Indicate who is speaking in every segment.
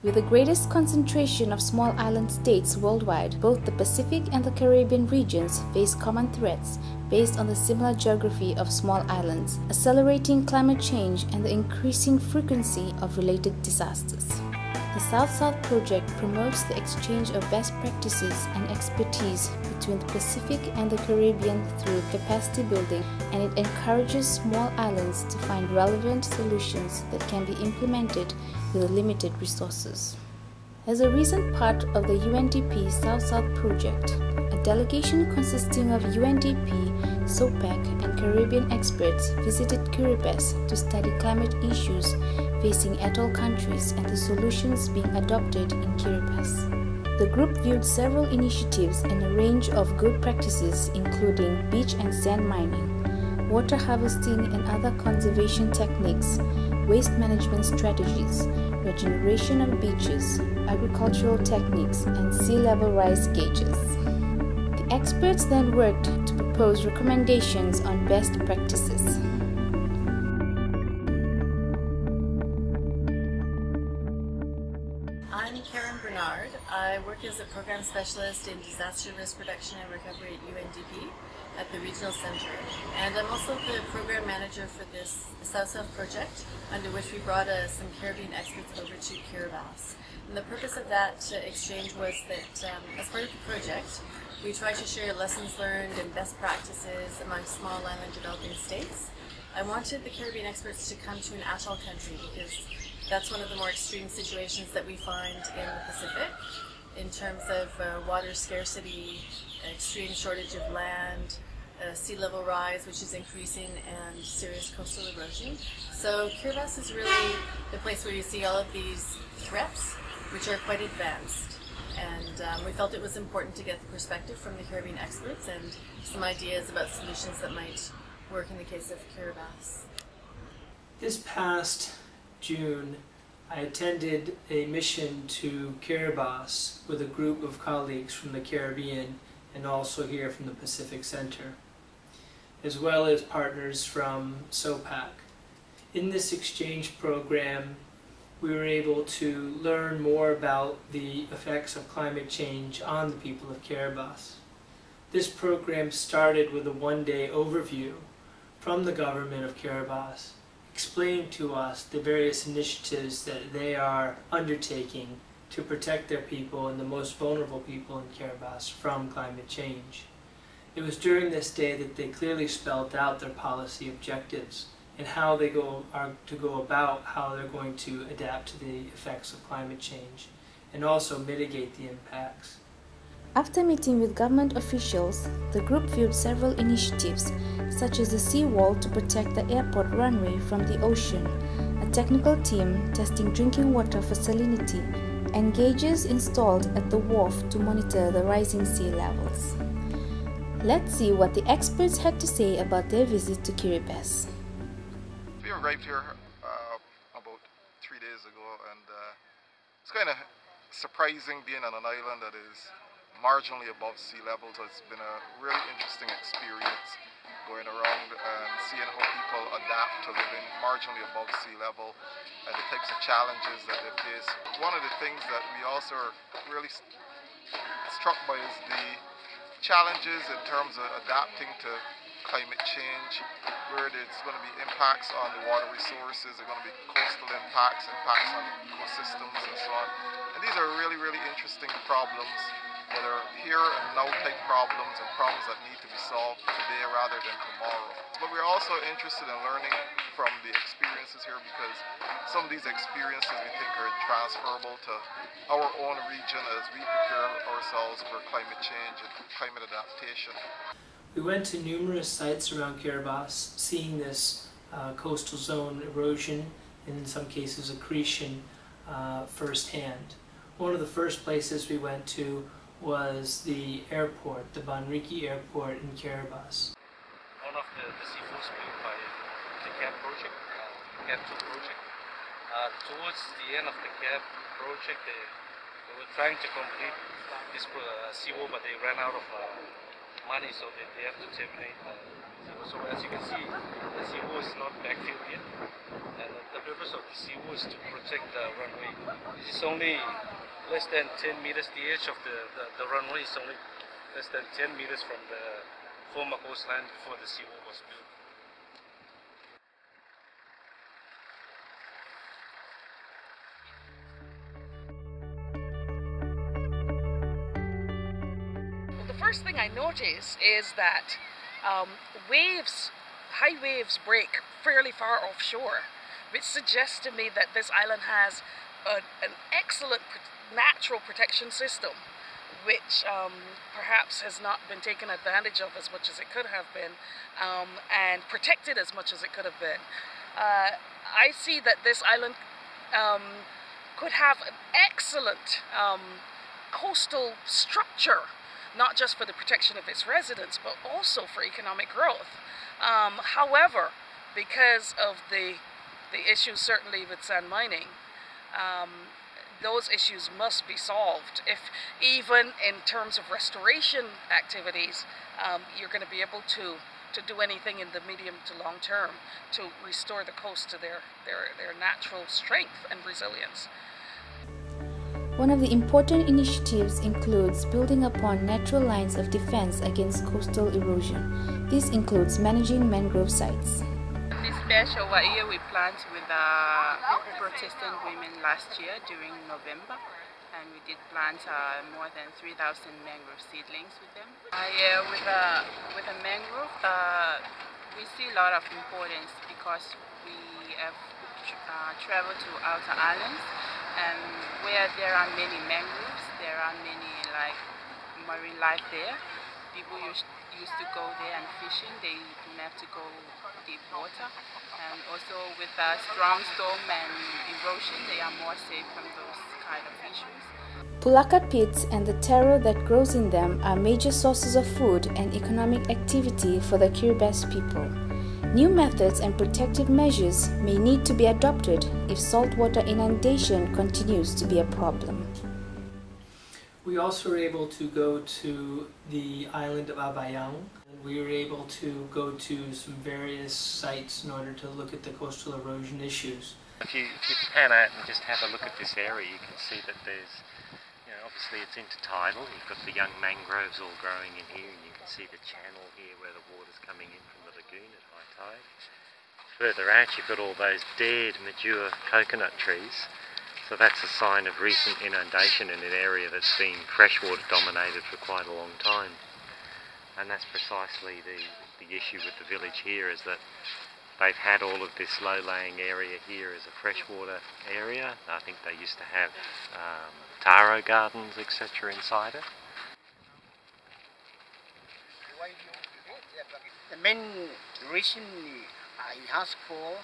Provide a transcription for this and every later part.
Speaker 1: With the greatest concentration of small island states worldwide, both the Pacific and the Caribbean regions face common threats based on the similar geography of small islands, accelerating climate change and the increasing frequency of related disasters. The South-South project promotes the exchange of best practices and expertise between the Pacific and the Caribbean through capacity building, and it encourages small islands to find relevant solutions that can be implemented with limited resources. As a recent part of the UNDP South-South project, a delegation consisting of UNDP, SOPAC, and Caribbean experts visited Kiribati to study climate issues facing atoll countries and the solutions being adopted in Kiribati. The group viewed several initiatives and a range of good practices including beach and sand mining, water harvesting and other conservation techniques, waste management strategies, regeneration of beaches, agricultural techniques, and sea level rise gauges. The experts then worked to propose recommendations on best practices.
Speaker 2: I'm Karen Bernard. I work as a program specialist in disaster risk reduction and recovery at UNDP at the Regional Center. And I'm also the program manager for this South-South project, under which we brought some Caribbean experts over to Kiribati. And the purpose of that exchange was that as part of the project, we tried to share lessons learned and best practices among small island developing states. I wanted the Caribbean experts to come to an atoll country because that's one of the more extreme situations that we find in the Pacific in terms of water scarcity, extreme shortage of land, sea level rise which is increasing, and serious coastal erosion. So Kiribati is really the place where you see all of these threats which are quite advanced, and we felt it was important to get the perspective from the Caribbean experts and some ideas about solutions that might work in the case of Kiribati.
Speaker 3: This past June, I attended a mission to Kiribati with a group of colleagues from the Caribbean and also here from the Pacific Center, as well as partners from SOPAC. In this exchange program, we were able to learn more about the effects of climate change on the people of Kiribati. This program started with a one-day overview from the government of Kiribati, explaining to us the various initiatives that they are undertaking to protect their people and the most vulnerable people in Kiribati from climate change. It was during this day that they clearly spelled out their policy objectives and how they are to go about how they're going to adapt to the effects of climate change and also mitigate the impacts.
Speaker 1: After meeting with government officials, the group viewed several initiatives, such as the seawall to protect the airport runway from the ocean, a technical team testing drinking water for salinity, and gauges installed at the wharf to monitor the rising sea levels. Let's see what the experts had to say about their visit to Kiribati.
Speaker 4: We arrived here about 3 days ago, and it's kind of surprising being on an island that is marginally above sea level. So it's been a really interesting experience going around and seeing how people adapt to living marginally above sea level and the types of challenges that they face. One of the things that we also are really struck by is the challenges in terms of adapting to climate change, where there's going to be impacts on the water resources, there are going to be coastal impacts on ecosystems and so on. And these are really, really interesting problems that are here and now type problems and problems that need to be solved today rather than tomorrow. But we're also interested in learning from the experiences here because some of these experiences we think are transferable to our own region as we prepare ourselves for climate change and climate adaptation.
Speaker 3: We went to numerous sites around Kiribati, seeing this coastal zone erosion, and in some cases accretion, firsthand. One of the first places we went to was the airport, the Banriki Airport in Kiribati.
Speaker 5: One of the seaforts built by the CAP project, CAP 2 project. Towards the end of the CAP project, they were trying to complete this seawall, but they ran out of money, so they have to terminate So as you can see, the seawall is not backfilled yet, and the purpose of the seawall is to protect the runway. This is only less than 10 meters. The edge of the runway is only less than 10 meters from the former coastline before the seawall was built.
Speaker 6: The first thing I notice is that high waves break fairly far offshore, which suggests to me that this island has an excellent natural protection system, which perhaps has not been taken advantage of as much as it could have been, and protected as much as it could have been. I see that this island could have an excellent coastal structure, not just for the protection of its residents, but also for economic growth. However, because of the issues certainly with sand mining, those issues must be solved. If even in terms of restoration activities, you're going to be able to do anything in the medium to long term to restore the coast to their natural strength and resilience.
Speaker 1: One of the important initiatives includes building upon natural lines of defense against coastal erosion. This includes managing mangrove sites.
Speaker 7: This patch over here we planted with Protestant women last year during November, and we did plant more than 3,000 mangrove seedlings with them. With a mangrove, we see a lot of importance because we have traveled to outer islands, and where there are many mangroves, there are many marine life there. People used to go there and fishing. They don't have to go deep water, and also with strong storm and erosion, they are more safe from those kind of issues.
Speaker 1: Pulaka pits and the taro that grows in them are major sources of food and economic activity for the Kiribati people. New methods and protective measures may need to be adopted if saltwater inundation continues to be a problem.
Speaker 3: We also were able to go to the island of Abayang. We were able to go to some various sites in order to look at the coastal erosion issues.
Speaker 8: If you pan out and just have a look at this area, you can see that there's, obviously it's intertidal. You've got the young mangroves all growing in here, and you can see the channel here where the water's coming in from the lagoon at high tide. Further out, you've got all those dead, mature coconut trees. So that's a sign of recent inundation in an area that's been freshwater dominated for quite a long time. And that's precisely the issue with the village here, is that they've had all of this low-lying area here as a freshwater area. I think they used to have taro gardens, etc. inside it.
Speaker 9: The main reason I asked for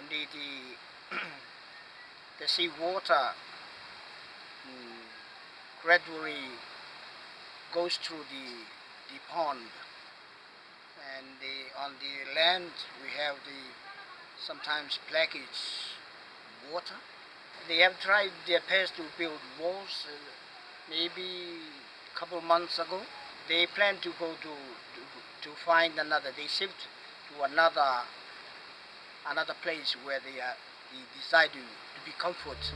Speaker 9: only the seawater gradually goes through the pond, and on the land we have sometimes blackish water. They have tried their best to build walls maybe a couple months ago. They plan to go to find another. They shift to another place where they decide to be comfort.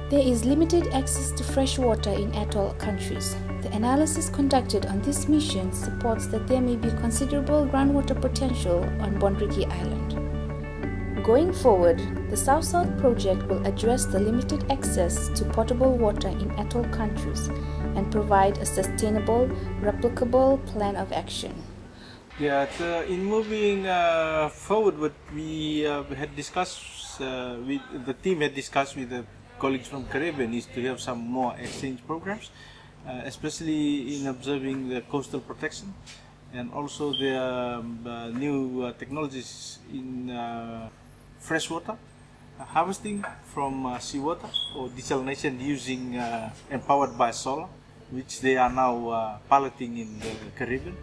Speaker 1: There is limited access to fresh water in atoll countries. The analysis conducted on this mission supports that there may be considerable groundwater potential on Bondrigi Island. Going forward, the South-South project will address the limited access to potable water in atoll countries and provide a sustainable, replicable plan of action.
Speaker 10: Yeah, in moving forward, what we had discussed, the team had discussed with the colleagues from Caribbean, is to have some more exchange programs, especially in observing the coastal protection and also the new technologies in freshwater harvesting from seawater, or desalination using empowered by solar, which they are now piloting in the Caribbean.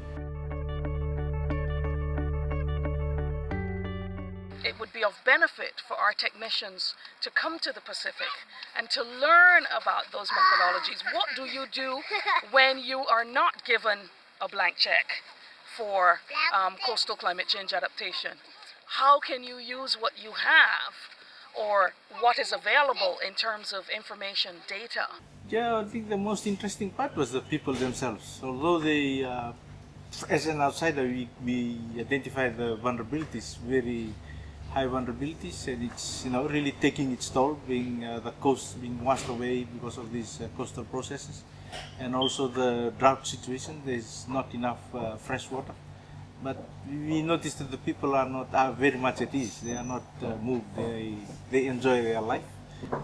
Speaker 6: It would be of benefit for our technicians to come to the Pacific and to learn about those methodologies. What do you do when you are not given a blank check for coastal climate change adaptation. How can you use what you have or what is available in terms of information data?
Speaker 10: Yeah, I think the most interesting part was the people themselves. Although they, as an outsider, we identify the vulnerabilities, very high vulnerabilities, and it's really taking its toll, being the coast being washed away because of these coastal processes, and also the drought situation. There's not enough fresh water. But we noticed that the people are very much at ease. They are not moved. They enjoy their life,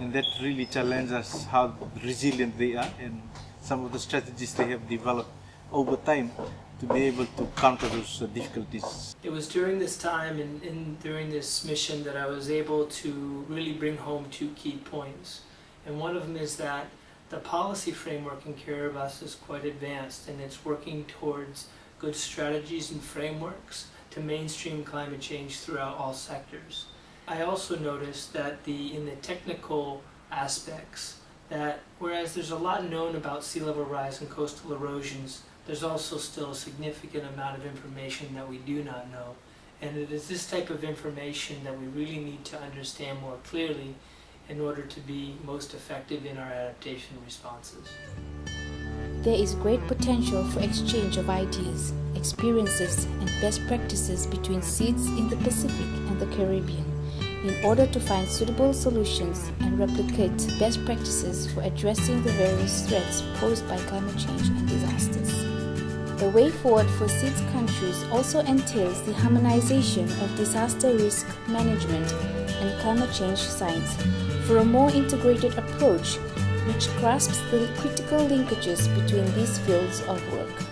Speaker 10: and that really challenges us how resilient they are and some of the strategies they have developed over time to be able to counter those difficulties.
Speaker 3: It was during this time and during this mission that I was able to really bring home 2 key points. And one of them is that the policy framework in Kiribati is quite advanced, and it's working towards good strategies and frameworks to mainstream climate change throughout all sectors. I also noticed that in the technical aspects, that whereas there's a lot known about sea level rise and coastal erosions, there's also still a significant amount of information that we do not know. And it is this type of information that we really need to understand more clearly in order to be most effective in our adaptation responses.
Speaker 1: There is great potential for exchange of ideas, experiences, and best practices between seeds in the Pacific and the Caribbean in order to find suitable solutions and replicate best practices for addressing the various threats posed by climate change and disasters. The way forward for seeds countries also entails the harmonization of disaster risk management and climate change science for a more integrated approach which grasps the critical linkages between these fields of work.